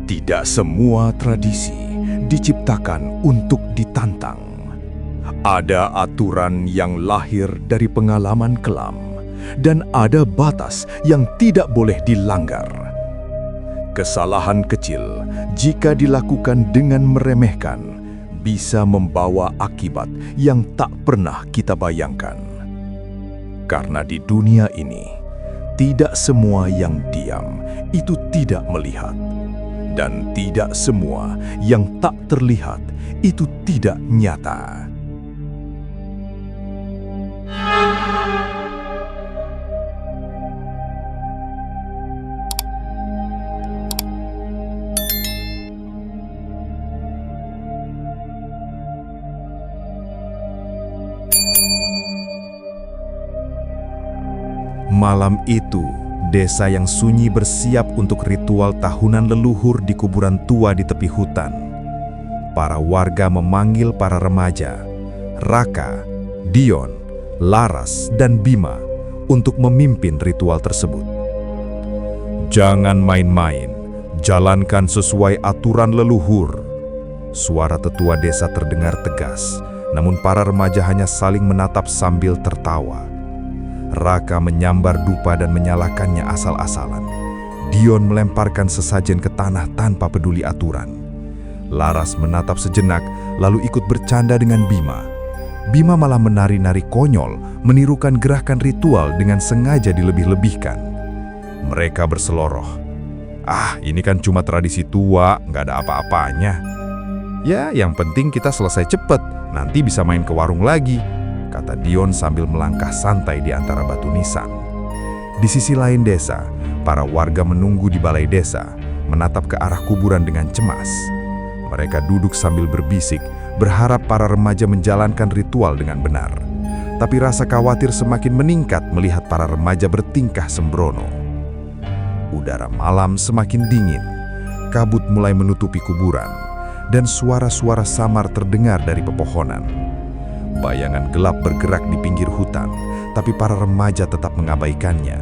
Tidak semua tradisi diciptakan untuk ditantang. Ada aturan yang lahir dari pengalaman kelam, dan ada batas yang tidak boleh dilanggar. Kesalahan kecil, jika dilakukan dengan meremehkan, bisa membawa akibat yang tak pernah kita bayangkan. Karena di dunia ini, tidak semua yang diam itu tidak melihat. Dan tidak semua yang tak terlihat itu tidak nyata. Malam itu, desa yang sunyi bersiap untuk ritual tahunan leluhur di kuburan tua di tepi hutan. Para warga memanggil para remaja, Raka, Dion, Laras, dan Bima untuk memimpin ritual tersebut. Jangan main-main, jalankan sesuai aturan leluhur. Suara tetua desa terdengar tegas, namun para remaja hanya saling menatap sambil tertawa. Raka menyambar dupa dan menyalakannya asal-asalan. Dion melemparkan sesajen ke tanah tanpa peduli aturan. Laras menatap sejenak, lalu ikut bercanda dengan Bima. Bima malah menari-nari konyol, menirukan gerakan ritual dengan sengaja dilebih-lebihkan. Mereka berseloroh. "Ah, ini kan cuma tradisi tua, nggak ada apa-apanya. Ya, yang penting kita selesai cepet, nanti bisa main ke warung lagi," kata Dion sambil melangkah santai di antara batu nisan. Di sisi lain desa, para warga menunggu di balai desa, menatap ke arah kuburan dengan cemas. Mereka duduk sambil berbisik, berharap para remaja menjalankan ritual dengan benar. Tapi rasa khawatir semakin meningkat melihat para remaja bertingkah sembrono. Udara malam semakin dingin, kabut mulai menutupi kuburan, dan suara-suara samar terdengar dari pepohonan. Bayangan gelap bergerak di pinggir hutan, tapi para remaja tetap mengabaikannya.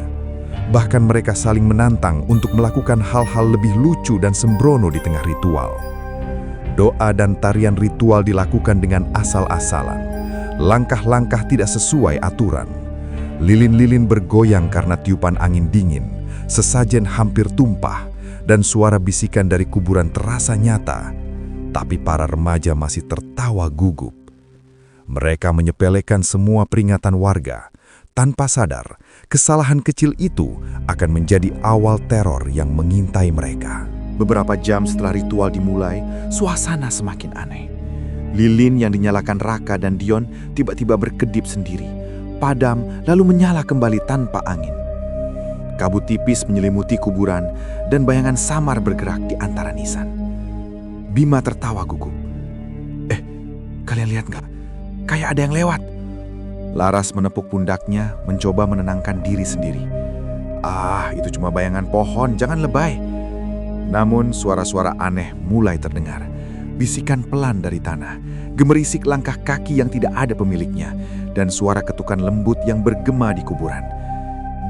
Bahkan mereka saling menantang untuk melakukan hal-hal lebih lucu dan sembrono di tengah ritual. Doa dan tarian ritual dilakukan dengan asal-asalan. Langkah-langkah tidak sesuai aturan. Lilin-lilin bergoyang karena tiupan angin dingin. Sesajen hampir tumpah, dan suara bisikan dari kuburan terasa nyata. Tapi para remaja masih tertawa gugup. Mereka menyepelekan semua peringatan warga. Tanpa sadar, kesalahan kecil itu akan menjadi awal teror yang mengintai mereka. Beberapa jam setelah ritual dimulai, suasana semakin aneh. Lilin yang dinyalakan Raka dan Dion tiba-tiba berkedip sendiri, padam lalu menyala kembali tanpa angin. Kabut tipis menyelimuti kuburan dan bayangan samar bergerak di antara nisan. Bima tertawa gugup. Kalian lihat nggak? Kayak ada yang lewat. Laras menepuk pundaknya, mencoba menenangkan diri sendiri. Itu cuma bayangan pohon, jangan lebay. Namun suara-suara aneh mulai terdengar. Bisikan pelan dari tanah, gemerisik langkah kaki yang tidak ada pemiliknya, dan suara ketukan lembut yang bergema di kuburan.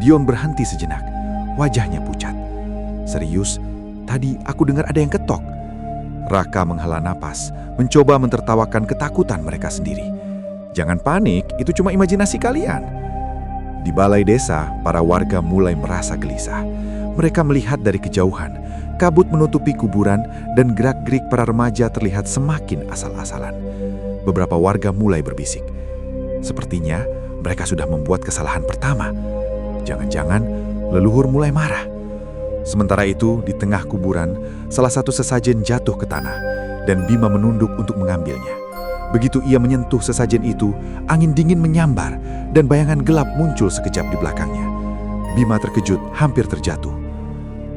Dion berhenti sejenak, wajahnya pucat. "Serius, tadi aku dengar ada yang ketok." Raka menghela napas, mencoba mentertawakan ketakutan mereka sendiri. "Jangan panik, itu cuma imajinasi kalian." Di balai desa, para warga mulai merasa gelisah. Mereka melihat dari kejauhan, kabut menutupi kuburan dan gerak-gerik para remaja terlihat semakin asal-asalan. Beberapa warga mulai berbisik. Sepertinya mereka sudah membuat kesalahan pertama. Jangan-jangan leluhur mulai marah. Sementara itu, di tengah kuburan, salah satu sesajen jatuh ke tanah dan Bima menunduk untuk mengambilnya. Begitu ia menyentuh sesajen itu, angin dingin menyambar dan bayangan gelap muncul sekejap di belakangnya. Bima terkejut, hampir terjatuh.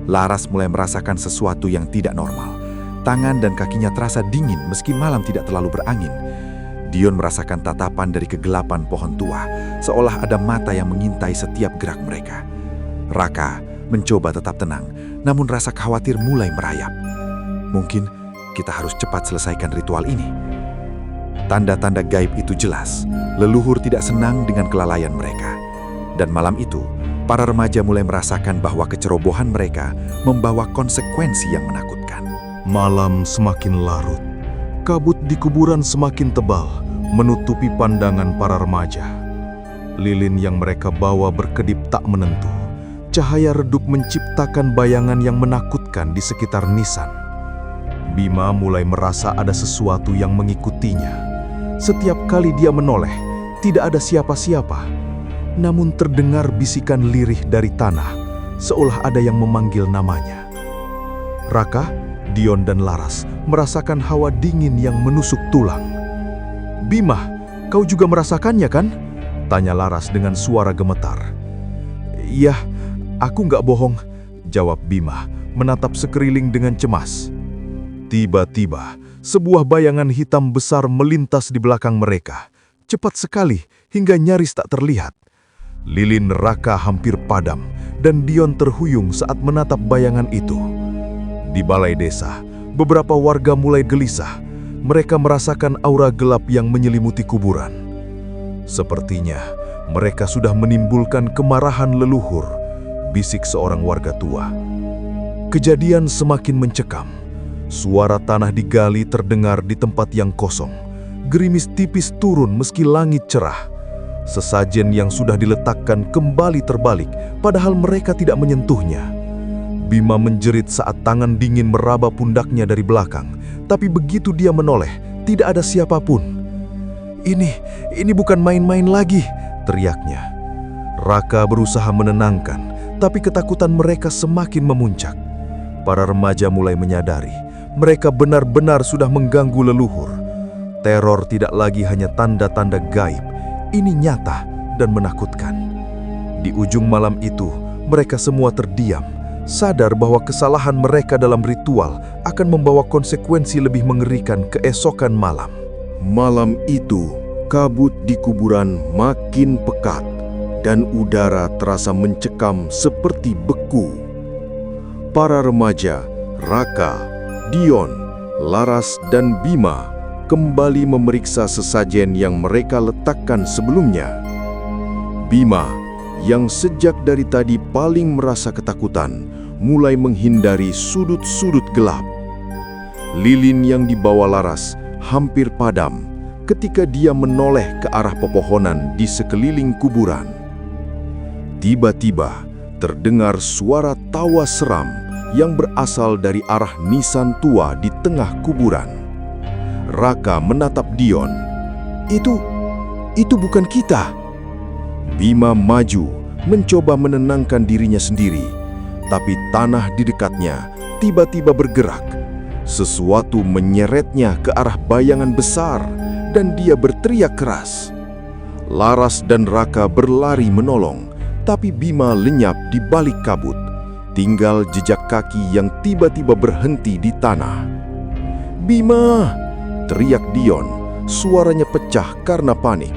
Laras mulai merasakan sesuatu yang tidak normal. Tangan dan kakinya terasa dingin meski malam tidak terlalu berangin. Dion merasakan tatapan dari kegelapan pohon tua, seolah ada mata yang mengintai setiap gerak mereka. Raka mencoba tetap tenang, namun rasa khawatir mulai merayap. Mungkin kita harus cepat selesaikan ritual ini. Tanda-tanda gaib itu jelas. Leluhur tidak senang dengan kelalaian mereka. Dan malam itu, para remaja mulai merasakan bahwa kecerobohan mereka membawa konsekuensi yang menakutkan. Malam semakin larut. Kabut di kuburan semakin tebal, menutupi pandangan para remaja. Lilin yang mereka bawa berkedip tak menentu. Cahaya redup menciptakan bayangan yang menakutkan di sekitar nisan. Bima mulai merasa ada sesuatu yang mengikutinya. Setiap kali dia menoleh, tidak ada siapa-siapa. Namun terdengar bisikan lirih dari tanah, seolah ada yang memanggil namanya. Raka, Dion dan Laras merasakan hawa dingin yang menusuk tulang. "Bima, kau juga merasakannya kan?" tanya Laras dengan suara gemetar. "Iya, aku nggak bohong," jawab Bima, menatap sekeliling dengan cemas. Tiba-tiba, sebuah bayangan hitam besar melintas di belakang mereka. Cepat sekali, hingga nyaris tak terlihat. Lilin Raka hampir padam, dan Dion terhuyung saat menatap bayangan itu. Di balai desa, beberapa warga mulai gelisah. Mereka merasakan aura gelap yang menyelimuti kuburan. Sepertinya mereka sudah menimbulkan kemarahan leluhur, bisik seorang warga tua. Kejadian semakin mencekam. Suara tanah digali terdengar di tempat yang kosong. Gerimis tipis turun meski langit cerah. Sesajen yang sudah diletakkan kembali terbalik, padahal mereka tidak menyentuhnya. Bima menjerit saat tangan dingin meraba pundaknya dari belakang. Tapi begitu dia menoleh, tidak ada siapapun. Ini bukan main-main lagi," teriaknya. Raka berusaha menenangkan, tapi ketakutan mereka semakin memuncak. Para remaja mulai menyadari, mereka benar-benar sudah mengganggu leluhur. Teror tidak lagi hanya tanda-tanda gaib, ini nyata dan menakutkan. Di ujung malam itu, mereka semua terdiam, sadar bahwa kesalahan mereka dalam ritual akan membawa konsekuensi lebih mengerikan keesokan malam. Malam itu, kabut di kuburan makin pekat dan udara terasa mencekam seperti beku. Para remaja, Raka, Dion, Laras, dan Bima kembali memeriksa sesajen yang mereka letakkan sebelumnya. Bima, yang sejak dari tadi paling merasa ketakutan, mulai menghindari sudut-sudut gelap. Lilin yang dibawa Laras hampir padam ketika dia menoleh ke arah pepohonan di sekeliling kuburan. Tiba-tiba terdengar suara tawa seram yang berasal dari arah nisan tua di tengah kuburan. Raka menatap Dion. Itu bukan kita." Bima maju, mencoba menenangkan dirinya sendiri. Tapi tanah di dekatnya tiba-tiba bergerak. Sesuatu menyeretnya ke arah bayangan besar dan dia berteriak keras. Laras dan Raka berlari menolong, tapi Bima lenyap di balik kabut. Tinggal jejak kaki yang tiba-tiba berhenti di tanah. "Bima!" teriak Dion, suaranya pecah karena panik.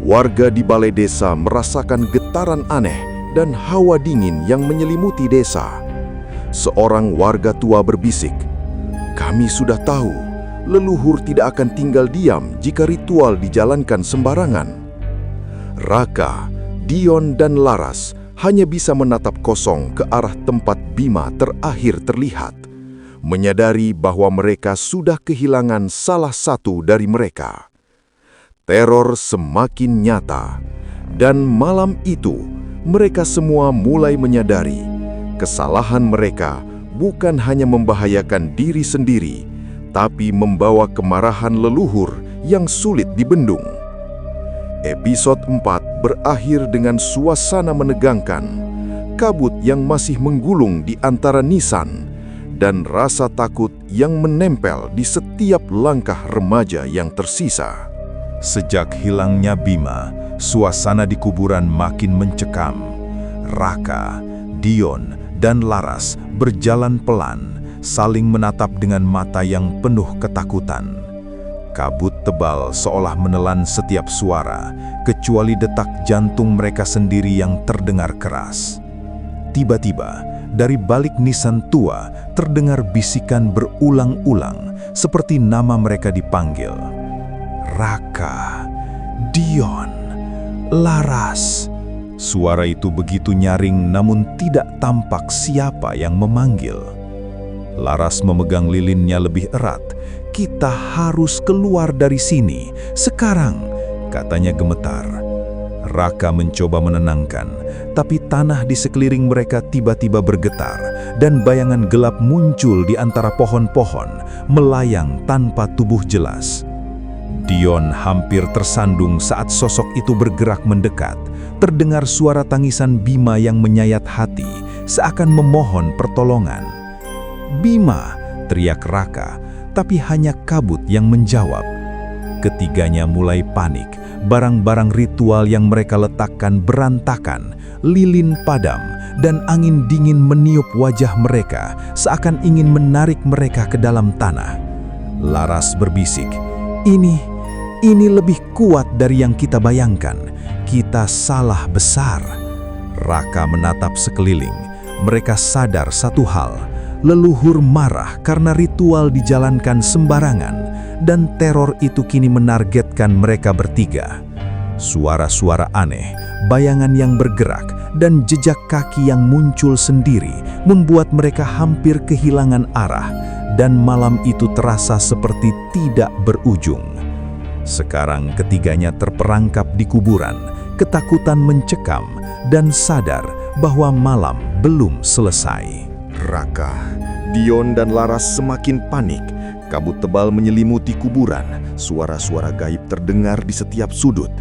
Warga di balai desa merasakan getaran aneh dan hawa dingin yang menyelimuti desa. Seorang warga tua berbisik, "Kami sudah tahu, leluhur tidak akan tinggal diam jika ritual dijalankan sembarangan." Raka, Dion, dan Laras hanya bisa menatap kosong ke arah tempat Bima terakhir terlihat, menyadari bahwa mereka sudah kehilangan salah satu dari mereka. Teror semakin nyata, dan malam itu mereka semua mulai menyadari kesalahan mereka bukan hanya membahayakan diri sendiri, tapi membawa kemarahan leluhur yang sulit dibendung. Episode 4 berakhir dengan suasana menegangkan, kabut yang masih menggulung di antara nisan, dan rasa takut yang menempel di setiap langkah remaja yang tersisa. Sejak hilangnya Bima, suasana di kuburan makin mencekam. Raka, Dion, dan Laras berjalan pelan, saling menatap dengan mata yang penuh ketakutan. Kabut tebal seolah menelan setiap suara, kecuali detak jantung mereka sendiri yang terdengar keras. Tiba-tiba, dari balik nisan tua terdengar bisikan berulang-ulang, seperti nama mereka dipanggil. Raka, Dion, Laras. Suara itu begitu nyaring namun tidak tampak siapa yang memanggil. Laras memegang lilinnya lebih erat. "Kita harus keluar dari sini, sekarang," katanya gemetar. Raka mencoba menenangkan, tapi tanah di sekeliling mereka tiba-tiba bergetar, dan bayangan gelap muncul di antara pohon-pohon, melayang tanpa tubuh jelas. Dion hampir tersandung saat sosok itu bergerak mendekat. Terdengar suara tangisan Bima yang menyayat hati, seakan memohon pertolongan. "Bima!" teriak Raka, tapi hanya kabut yang menjawab. Ketiganya mulai panik. Barang-barang ritual yang mereka letakkan berantakan, lilin padam, dan angin dingin meniup wajah mereka, seakan ingin menarik mereka ke dalam tanah. Laras berbisik, Ini lebih kuat dari yang kita bayangkan. Kita salah besar." Raka menatap sekeliling. Mereka sadar satu hal. Leluhur marah karena ritual dijalankan sembarangan, dan teror itu kini menargetkan mereka bertiga. Suara-suara aneh, bayangan yang bergerak, dan jejak kaki yang muncul sendiri membuat mereka hampir kehilangan arah, dan malam itu terasa seperti tidak berujung. Sekarang ketiganya terperangkap di kuburan, ketakutan mencekam, dan sadar bahwa malam belum selesai. Raka, Dion dan Laras semakin panik. Kabut tebal menyelimuti kuburan. Suara-suara gaib terdengar di setiap sudut.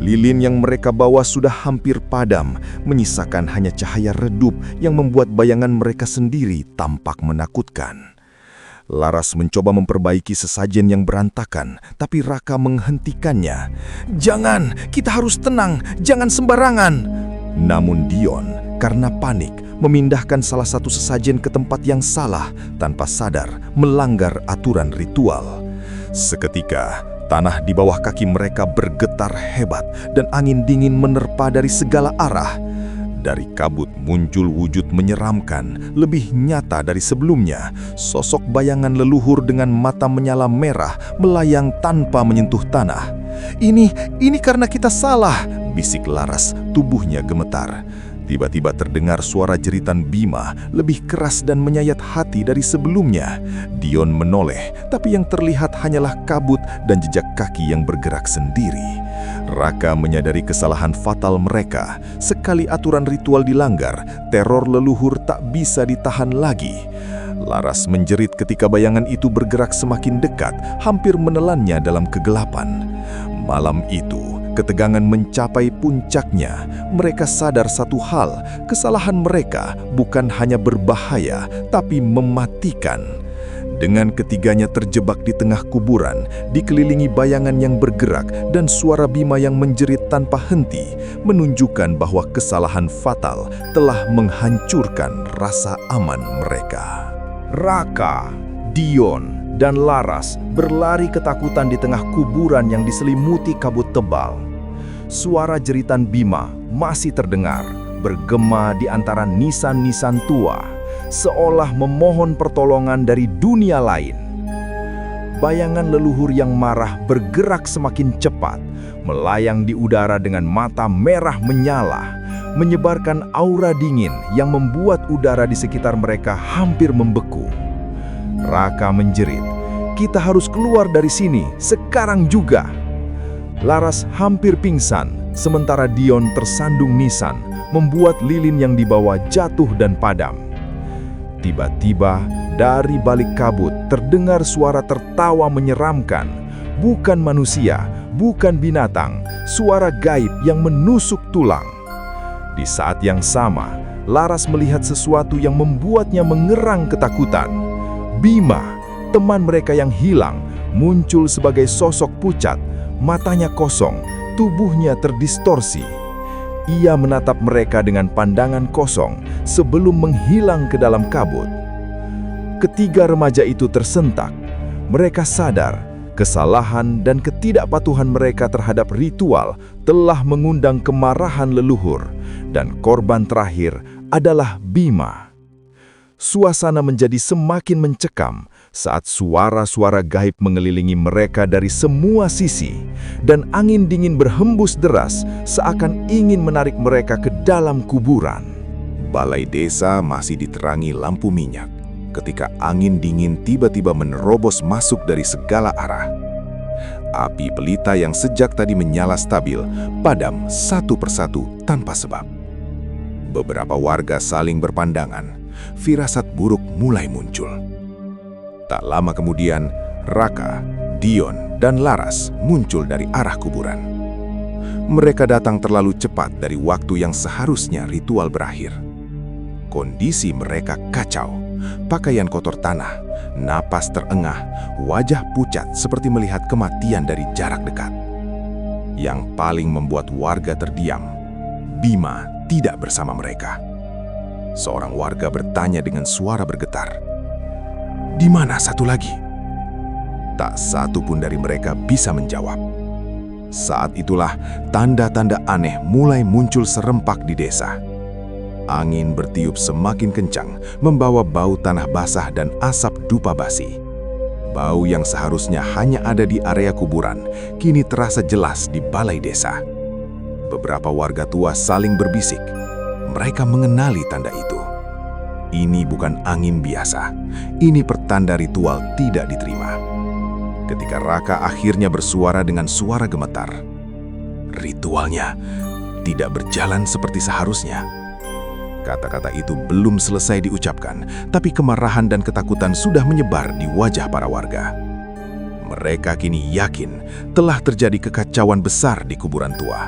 Lilin yang mereka bawa sudah hampir padam, menyisakan hanya cahaya redup yang membuat bayangan mereka sendiri tampak menakutkan. Laras mencoba memperbaiki sesajen yang berantakan, tapi Raka menghentikannya. "Jangan, kita harus tenang, jangan sembarangan." Namun Dion, karena panik, memindahkan salah satu sesajen ke tempat yang salah tanpa sadar melanggar aturan ritual. Seketika, tanah di bawah kaki mereka bergetar hebat dan angin dingin menerpa dari segala arah. Dari kabut muncul wujud menyeramkan, lebih nyata dari sebelumnya. Sosok bayangan leluhur dengan mata menyala merah melayang tanpa menyentuh tanah. Ini karena kita salah," bisik Laras, tubuhnya gemetar. Tiba-tiba terdengar suara jeritan Bima, lebih keras dan menyayat hati dari sebelumnya. Dion menoleh, tapi yang terlihat hanyalah kabut dan jejak kaki yang bergerak sendiri. Raka menyadari kesalahan fatal mereka. Sekali aturan ritual dilanggar, teror leluhur tak bisa ditahan lagi. Laras menjerit ketika bayangan itu bergerak semakin dekat, hampir menelannya dalam kegelapan. Malam itu, ketegangan mencapai puncaknya. Mereka sadar satu hal, kesalahan mereka bukan hanya berbahaya, tapi mematikan. Dengan ketiganya terjebak di tengah kuburan, dikelilingi bayangan yang bergerak dan suara Bima yang menjerit tanpa henti, menunjukkan bahwa kesalahan fatal telah menghancurkan rasa aman mereka. Raka, Dion, dan Laras berlari ketakutan di tengah kuburan yang diselimuti kabut tebal. Suara jeritan Bima masih terdengar, bergema di antara nisan-nisan tua, seolah memohon pertolongan dari dunia lain. Bayangan leluhur yang marah bergerak semakin cepat, melayang di udara dengan mata merah menyala, menyebarkan aura dingin yang membuat udara di sekitar mereka hampir membeku. Raka menjerit, "Kita harus keluar dari sini, sekarang juga!" Laras hampir pingsan, sementara Dion tersandung nisan, membuat lilin yang dibawa jatuh dan padam. Tiba-tiba, dari balik kabut terdengar suara tertawa menyeramkan. Bukan manusia, bukan binatang, suara gaib yang menusuk tulang. Di saat yang sama, Laras melihat sesuatu yang membuatnya mengerang ketakutan. Bima, teman mereka yang hilang, muncul sebagai sosok pucat, matanya kosong, tubuhnya terdistorsi. Ia menatap mereka dengan pandangan kosong sebelum menghilang ke dalam kabut. Ketiga remaja itu tersentak. Mereka sadar kesalahan dan ketidakpatuhan mereka terhadap ritual telah mengundang kemarahan leluhur, dan korban terakhir adalah Bima. Suasana menjadi semakin mencekam saat suara-suara gaib mengelilingi mereka dari semua sisi, dan angin dingin berhembus deras seakan ingin menarik mereka ke dalam kuburan. Balai desa masih diterangi lampu minyak. ketika angin dingin tiba-tiba menerobos masuk dari segala arah. Api pelita yang sejak tadi menyala stabil padam satu persatu tanpa sebab. Beberapa warga saling berpandangan, firasat buruk mulai muncul. Tak lama kemudian, Raka, Dion, dan Laras muncul dari arah kuburan. Mereka datang terlalu cepat dari waktu yang seharusnya ritual berakhir. Kondisi mereka kacau, pakaian kotor tanah, napas terengah, wajah pucat seperti melihat kematian dari jarak dekat. Yang paling membuat warga terdiam, Bima tidak bersama mereka. Seorang warga bertanya dengan suara bergetar, "Di mana satu lagi?" Tak satu pun dari mereka bisa menjawab. Saat itulah tanda-tanda aneh mulai muncul serempak di desa. Angin bertiup semakin kencang, membawa bau tanah basah dan asap dupa basi. Bau yang seharusnya hanya ada di area kuburan, kini terasa jelas di balai desa. Beberapa warga tua saling berbisik. Mereka mengenali tanda itu. Ini bukan angin biasa. Ini pertanda ritual tidak diterima. Ketika Raka akhirnya bersuara dengan suara gemetar, "Ritualnya tidak berjalan seperti seharusnya." Kata-kata itu belum selesai diucapkan, tapi kemarahan dan ketakutan sudah menyebar di wajah para warga. Mereka kini yakin telah terjadi kekacauan besar di kuburan tua,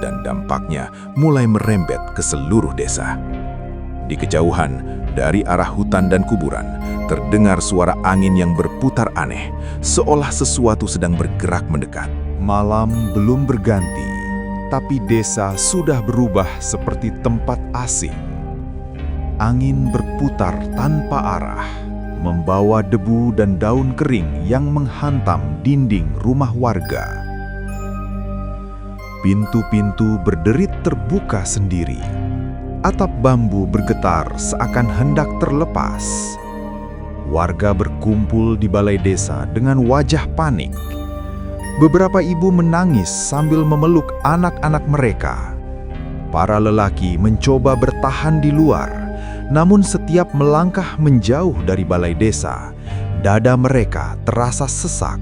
dan dampaknya mulai merembet ke seluruh desa. Di kejauhan, dari arah hutan dan kuburan, terdengar suara angin yang berputar aneh, seolah sesuatu sedang bergerak mendekat. Malam belum berganti, tapi desa sudah berubah seperti tempat asing. Angin berputar tanpa arah, membawa debu dan daun kering yang menghantam dinding rumah warga. Pintu-pintu berderit terbuka sendiri. Atap bambu bergetar seakan hendak terlepas. Warga berkumpul di balai desa dengan wajah panik. Beberapa ibu menangis sambil memeluk anak-anak mereka. Para lelaki mencoba bertahan di luar, namun setiap melangkah menjauh dari balai desa, dada mereka terasa sesak,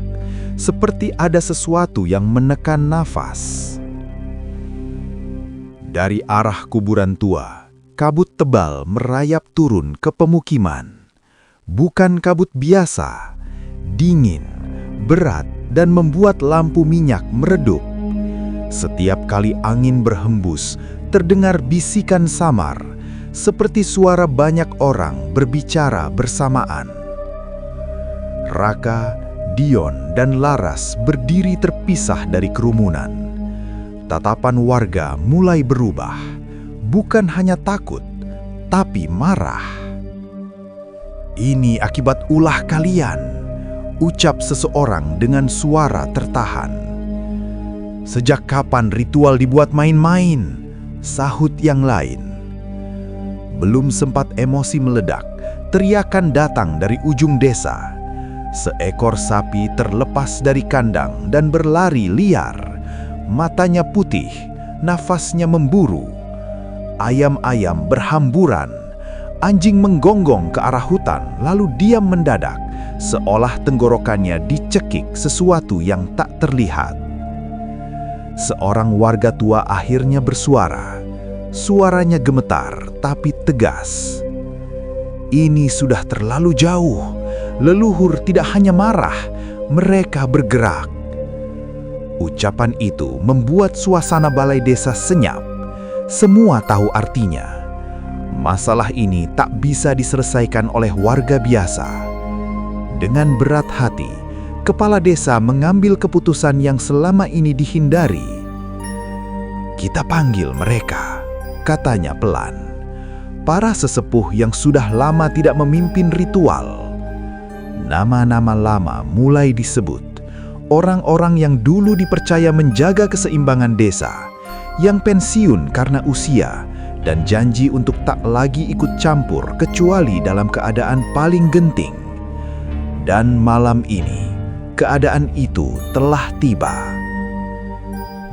seperti ada sesuatu yang menekan nafas. Dari arah kuburan tua, kabut tebal merayap turun ke pemukiman. Bukan kabut biasa, dingin, berat, dan membuat lampu minyak meredup. Setiap kali angin berhembus, terdengar bisikan samar, seperti suara banyak orang berbicara bersamaan. Raka, Dion, dan Laras berdiri terpisah dari kerumunan. Tatapan warga mulai berubah, bukan hanya takut, tapi marah. "Ini akibat ulah kalian," ucap seseorang dengan suara tertahan. "Sejak kapan ritual dibuat main-main?" sahut yang lain. Belum sempat emosi meledak, teriakan datang dari ujung desa. Seekor sapi terlepas dari kandang dan berlari liar. Matanya putih, nafasnya memburu. Ayam-ayam berhamburan. Anjing menggonggong ke arah hutan, lalu diam mendadak, seolah tenggorokannya dicekik sesuatu yang tak terlihat. Seorang warga tua akhirnya bersuara. Suaranya gemetar, tapi tegas. "Ini sudah terlalu jauh. Leluhur tidak hanya marah, mereka bergerak." Ucapan itu membuat suasana balai desa senyap. Semua tahu artinya. Masalah ini tak bisa diselesaikan oleh warga biasa. Dengan berat hati, kepala desa mengambil keputusan yang selama ini dihindari. "Kita panggil mereka," katanya pelan. Para sesepuh yang sudah lama tidak memimpin ritual. Nama-nama lama mulai disebut. Orang-orang yang dulu dipercaya menjaga keseimbangan desa, yang pensiun karena usia, dan janji untuk tak lagi ikut campur kecuali dalam keadaan paling genting. Dan malam ini, keadaan itu telah tiba.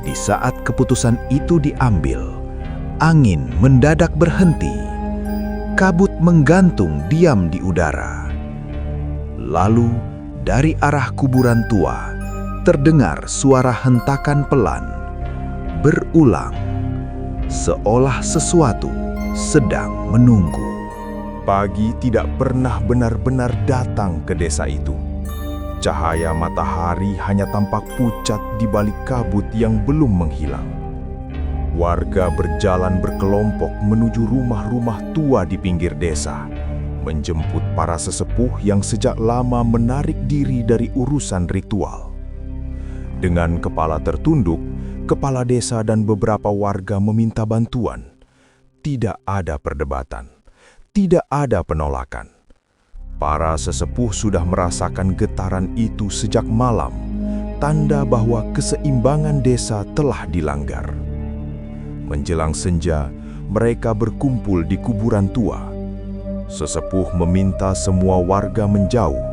Di saat keputusan itu diambil, angin mendadak berhenti. kabut menggantung diam di udara. Lalu, dari arah kuburan tua, terdengar suara hentakan pelan, berulang, seolah sesuatu sedang menunggu. Pagi tidak pernah benar-benar datang ke desa itu. Cahaya matahari hanya tampak pucat di balik kabut yang belum menghilang. Warga berjalan berkelompok menuju rumah-rumah tua di pinggir desa, menjemput para sesepuh yang sejak lama menarik diri dari urusan ritual. Dengan kepala tertunduk, kepala desa dan beberapa warga meminta bantuan. Tidak ada perdebatan, tidak ada penolakan. Para sesepuh sudah merasakan getaran itu sejak malam, tanda bahwa keseimbangan desa telah dilanggar. Menjelang senja, mereka berkumpul di kuburan tua. Sesepuh meminta semua warga menjauh.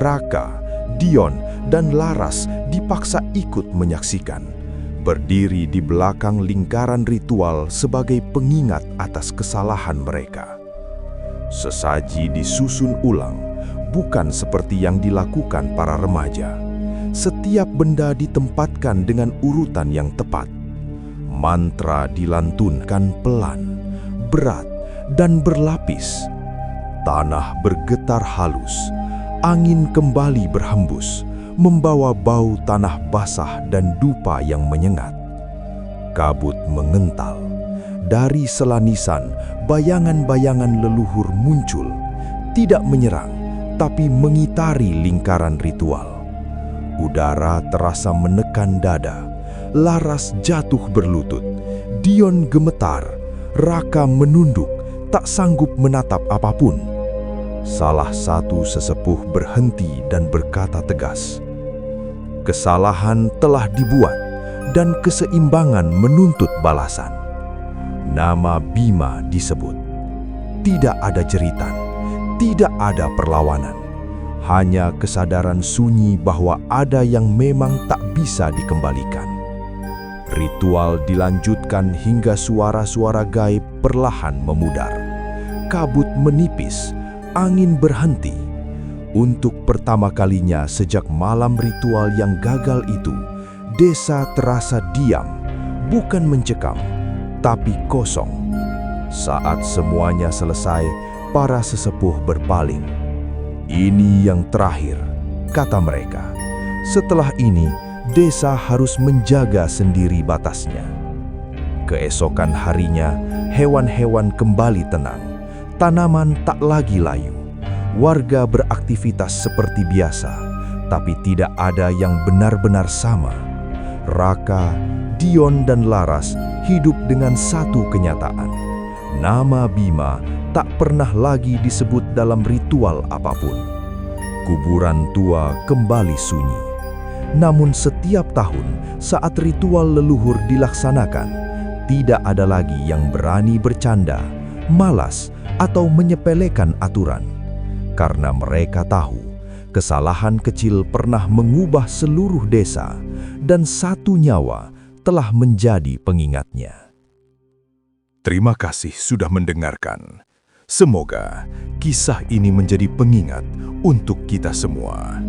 Raka, Dion, dan Laras dipaksa ikut menyaksikan, berdiri di belakang lingkaran ritual sebagai pengingat atas kesalahan mereka. Sesaji disusun ulang, bukan seperti yang dilakukan para remaja. Setiap benda ditempatkan dengan urutan yang tepat. Mantra dilantunkan pelan, berat, dan berlapis. Tanah bergetar halus, angin kembali berhembus, membawa bau tanah basah dan dupa yang menyengat. Kabut mengental. Dari selanisan, bayangan-bayangan leluhur muncul, tidak menyerang, tapi mengitari lingkaran ritual. Udara terasa menekan dada, Laras jatuh berlutut, Dion gemetar, Raka menunduk, tak sanggup menatap apapun. Salah satu sesepuh berhenti dan berkata tegas, "Kesalahan telah dibuat, dan keseimbangan menuntut balasan." Nama Bima disebut. Tidak ada jeritan, tidak ada perlawanan. Hanya kesadaran sunyi bahwa ada yang memang tak bisa dikembalikan. Ritual dilanjutkan hingga suara-suara gaib perlahan memudar. Kabut menipis, angin berhenti. Untuk pertama kalinya sejak malam ritual yang gagal itu, desa terasa diam, bukan mencekam, tapi kosong. Saat semuanya selesai, para sesepuh berpaling. "Ini yang terakhir," kata mereka. "Setelah ini, desa harus menjaga sendiri batasnya." Keesokan harinya, hewan-hewan kembali tenang. Tanaman tak lagi layu. Warga beraktivitas seperti biasa, tapi tidak ada yang benar-benar sama. Raka, Dion, dan Laras hidup dengan satu kenyataan. Nama Bima tak pernah lagi disebut dalam ritual apapun. Kuburan tua kembali sunyi. Namun setiap tahun saat ritual leluhur dilaksanakan, tidak ada lagi yang berani bercanda, malas, atau menyepelekan aturan. Karena mereka tahu, kesalahan kecil pernah mengubah seluruh desa, dan satu nyawa telah menjadi pengingatnya. Terima kasih sudah mendengarkan. Semoga kisah ini menjadi pengingat untuk kita semua.